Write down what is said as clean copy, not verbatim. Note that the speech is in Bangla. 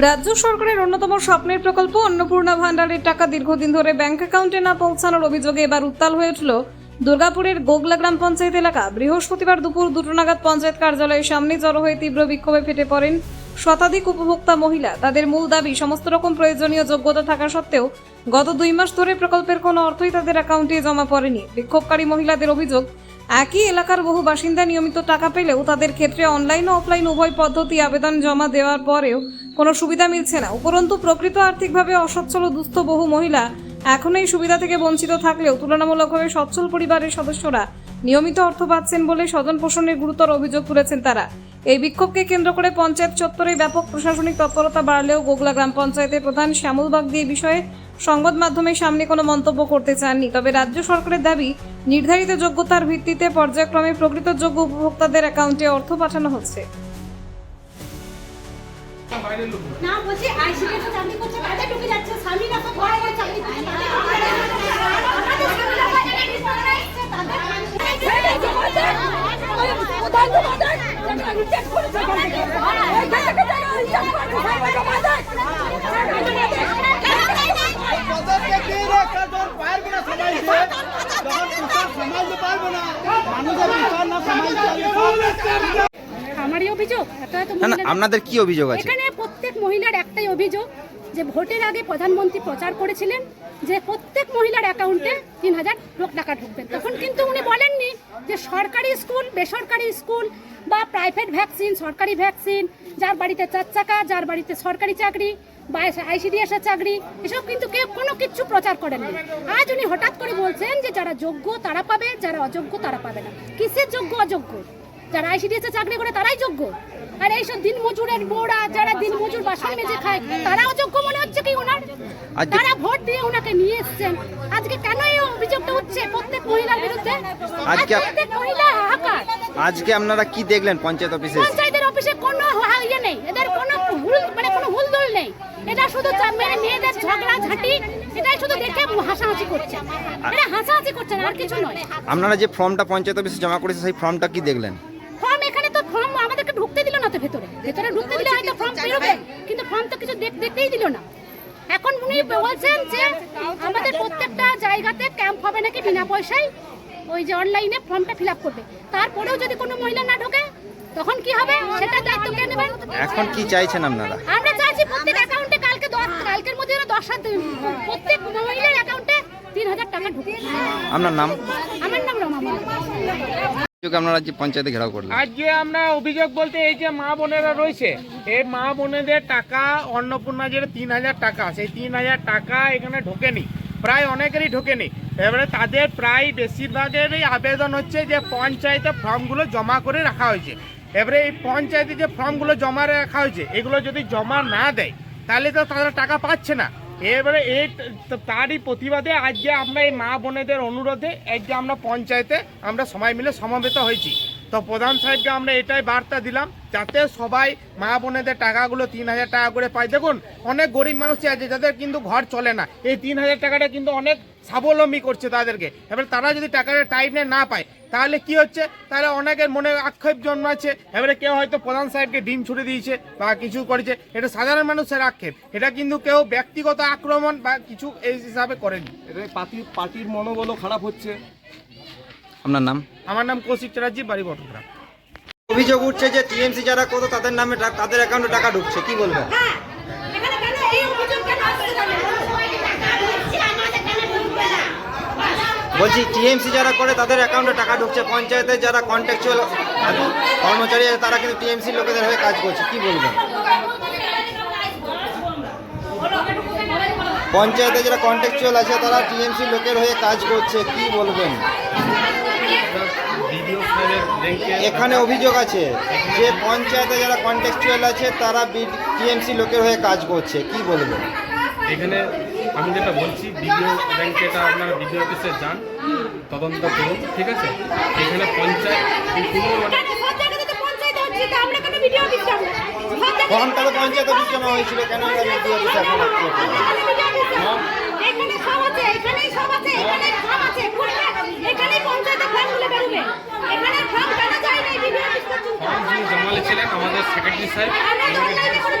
রাজ্য সরকারের অন্যতম স্বপ্নের প্রকল্প অন্নপূর্ণা ভান্ডারের টাকা দীর্ঘদিন ধরে ব্যাংক অ্যাকাউন্টে না পৌঁছানোর অভিযোগে এবার উত্তাল হয়ে উঠল দুর্গাপুরের গোগলা গ্রাম পঞ্চায়েত এলাকা। বৃহস্পতিবার দুপুর 2টা নাগাদ পঞ্চায়েত কার্যালয়ের সামনে জড়ো হয়ে তীব্র বিক্ষোভে ফেটে পড়েন শতাধিক উপভোক্তা মহিলা। তাদের মূল দাবি, সমস্ত রকম প্রয়োজনীয় যোগ্যতা থাকা সত্ত্বেও গত 2 মাস ধরে প্রকল্পের কোনো অর্থই তাদের অ্যাকাউন্টে জমা পড়েনি। বিক্ষোভকারী মহিলাদের অভিযোগ, একই এলাকার বহু বাসিন্দা নিয়মিত টাকা পেলেও তাদের ক্ষেত্রে অনলাইন ও অফলাইন উভয় পদ্ধতি আবেদন জমা দেওয়ার পরেও কোনো সুবিধা মিলছে না। উপরন্তু প্রকৃত আর্থিকভাবে অসচ্ছল ও দুস্থ বহু মহিলা এখন এই সুবিধা থেকে বঞ্চিত থাকলেও তুলনামূলকভাবে সচ্ছল পরিবারের সদস্যরা নিয়মিত অর্থ পাচ্ছেন বলে স্বজন পোষণের গুরুতর অভিযোগ তুলেছেন তারা। এই বিক্ষোভকে কেন্দ্র করে পঞ্চায়েত চত্বরে ব্যাপক প্রশাসনিক তৎপরতা বাড়লেও গোগলা গ্রাম পঞ্চায়েতের প্রধান শ্যামল বাগদি এই বিষয়ে সংবাদ মাধ্যমের সামনে কোনো মন্তব্য করতে চাননি। তবে রাজ্য সরকারের দাবি, নির্ধারিত যোগ্যতার ভিত্তিতে পর্যায়ক্রমে প্রকৃত যোগ্য উপভোক্তাদের অ্যাকাউন্টে অর্থ পাঠানো হচ্ছে। না বলছি আইসিডি তো চাকরি করছে, কাজে ঢুকে যাচ্ছে, স্বামীরা তো ঘরে ঘরে চাকরি করছে, আমাদের স্বামীরা কাজে ঢুকে যাচ্ছে, তাদের আমারই অভিযোগ। আপনাদের কি অভিযোগ আছে? এখানে প্রত্যেক মহিলার একটাই অভিযোগ যে ভোটের আগে প্রধানমন্ত্রী প্রচার করেছিলেন যে প্রত্যেক মহিলার অ্যাকাউন্টে 3000 টাকা ঢুকবে। তখন কিন্তু উনি বলেননি যে সরকারি স্কুল, বেসরকারি স্কুল বা প্রাইভেট ভ্যাকসিন, সরকারি ভ্যাকসিন, যার বাড়িতে 4 চাকা, যার বাড়িতে সরকারি চাকরি বা আইসিডিএস এর চাকরি, এসব কিন্তু কেউ কোনো কিছু প্রচার করেননি। আজ উনি হঠাৎ করে বলছেন যে যারা যোগ্য তারা পাবে, যারা অযোগ্য তারা পাবে না। কিসের যোগ্য অযোগ্য? যারা আইসিডিএস এ চাকরি করে তারাই যোগ্য, আর এইসব দিন মজুরের বউরা যারা দিন মজুর বাসন মেজে খায় তারা অযোগ্য মনে হচ্ছে কি ওনার? তারা ভোট দিয়ে ওনাকে নিয়ে এসেছেন। আজকে কেন এই অভিযোগটা হচ্ছে প্রত্যেক মহিলার বিরুদ্ধে? প্রত্যেক মহিলা হাহাকার। আজকে আপনারা কি দেখলেন পঞ্চায়েত অফিসে? পঞ্চায়েতের অফিসে কোনো ইয়ে নেই, এদের কোনো কোনো হুলদুল নেই। এটা শুধু মেয়েদের ঝগড়া ঝাঁটি, এটাই শুধু দেখে হাসাহাসি করছে। এটা হাসাহাসি করছেন, আর কিছু নয়। আপনারা যে ফর্মটা পঞ্চায়েত অফিসে জমা করেছে সেই ফর্মটা কি দেখলেন? ফর্ম এখানে তো ফর্ম আমাদেরকে ঢুকতে দিল না তো, ভেতরে ঢুকতে দিলে হয়তো ফর্ম বেরোবে, কিন্তু ফর্ম তো কিছু দেখতেই দিল না। এখন উনি বলছেন যে আমাদের প্রত্যেকটা জায়গাতে ক্যাম্প হবে নাকি বিনা পয়সায়, ওই যে অনলাইনে ফর্মটা ফিল আপ করবে। তারপরেও যদি কোনো মহিলা না ঢোকে তখন কি হবে, সেটা দায়িত্ব কে নেবেন? এখন কি চাইছেন আপনারা? আমরা চাইছি প্রত্যেক অ্যাকাউন্টে কালকের মধ্যে 10 প্রত্যেক মহিলার অ্যাকাউন্টে 3000 টাকা ঢুকে। আপনার নাম? আমার নাম রমা। আপনারা যে পঞ্চায়েতে ঘেরাও করলেন, আজকে আমরা অভিযোগ বলতে এই যে মা বোনেরা রয়েছে, এই মা বোনেদের টাকা অন্নপূর্ণা যেটা 3000 টাকা, সেই 3000 টাকা এখানে ঢোকেনি, প্রায় অনেকেরই ঢোকেনি। এবারে তাদের প্রায় বেশিরভাগেরই আবেদন হচ্ছে যে পঞ্চায়েতে ফর্মগুলো জমা করে রাখা হয়েছে। এবারে এই পঞ্চায়েতে যে ফর্মগুলো জমা রাখা হয়েছে এগুলো যদি জমা না দেয় তাহলে তো তারা টাকা পাচ্ছে না। এবারে তারই প্রতিবাদে আজকে আমরা এই মা বোনেদের অনুরোধে আজকে আমরা পঞ্চায়েতে আমরা সবাই মিলে সমবেত হয়েছি। তো প্রধান সাহেবকে আমরা এটাই বার্তা দিলাম যাতে সবাই মা বোনেদের টাকাগুলো 3000 টাকা করে পায়। দেখুন, অনেক গরিব মানুষ আছে যাদের কিন্তু ঘর চলে না, এই 3000 টাকাটা কিন্তু অনেক স্বাবলম্বী করছে তাদেরকে। এবার তারা যদি টাকাটা টাইমে না পায় তাহলে কি হচ্ছে, তাহলে অনেকের মনে আক্ষেপ জন্মাচ্ছে। এবারে কেউ হয়তো প্রধান সাহেবকে ডিম ছুড়ে দিয়েছে বা কিছু করেছে, এটা সাধারণ মানুষের আক্ষেপ, এটা কিন্তু কেউ ব্যক্তিগত আক্রমণ বা কিছু এই হিসাবে করেনি। পার্টির মনোবলও খারাপ হচ্ছে। আপনার নাম? আমার নাম কৌশিক চ্যাটার্জি, বাড়ি বটগ্রাম। অভিযোগ উঠছে যে টিএমসি যারা করতো তাদের নামে তাদের অ্যাকাউন্টে টাকা ঢুকছে, কি বলবেন? বলছি টিএমসি যারা করে তাদের অ্যাকাউন্টে টাকা ঢুকছে, পঞ্চায়েতে যারা কন্ট্রাকচুয়াল কর্মচারী আছে তারা কিন্তু টিএমসি লোকেদের হয়ে কাজ করছে, কি বলবেন? পঞ্চায়েতে যারা কন্ট্রাকচুয়াল আছে তারা টিএমসি লোকের হয়ে কাজ করছে, কি বলবেন? এখানে অভিযোগ আছে যে পঞ্চায়েতে যারা কন্ট্রাকচুয়াল আছে তারা টিএমসি লোকের হয়ে কাজ করছে, কি বলবেন? এখানে আমি যেটা বলছি, বিডিও ব্যাংকে এটা আপনারা বিডিও অফিসে যান, তদন্ত করুন, ঠিক আছে? এখানে পঞ্চায়েত ফর্মটা তো পঞ্চায়েত অফিস জমা হয়েছিল, কেন বিডিও অফিসে এখন জমা লিখছিলেন আমাদের সেক্রেটারি সাহেব।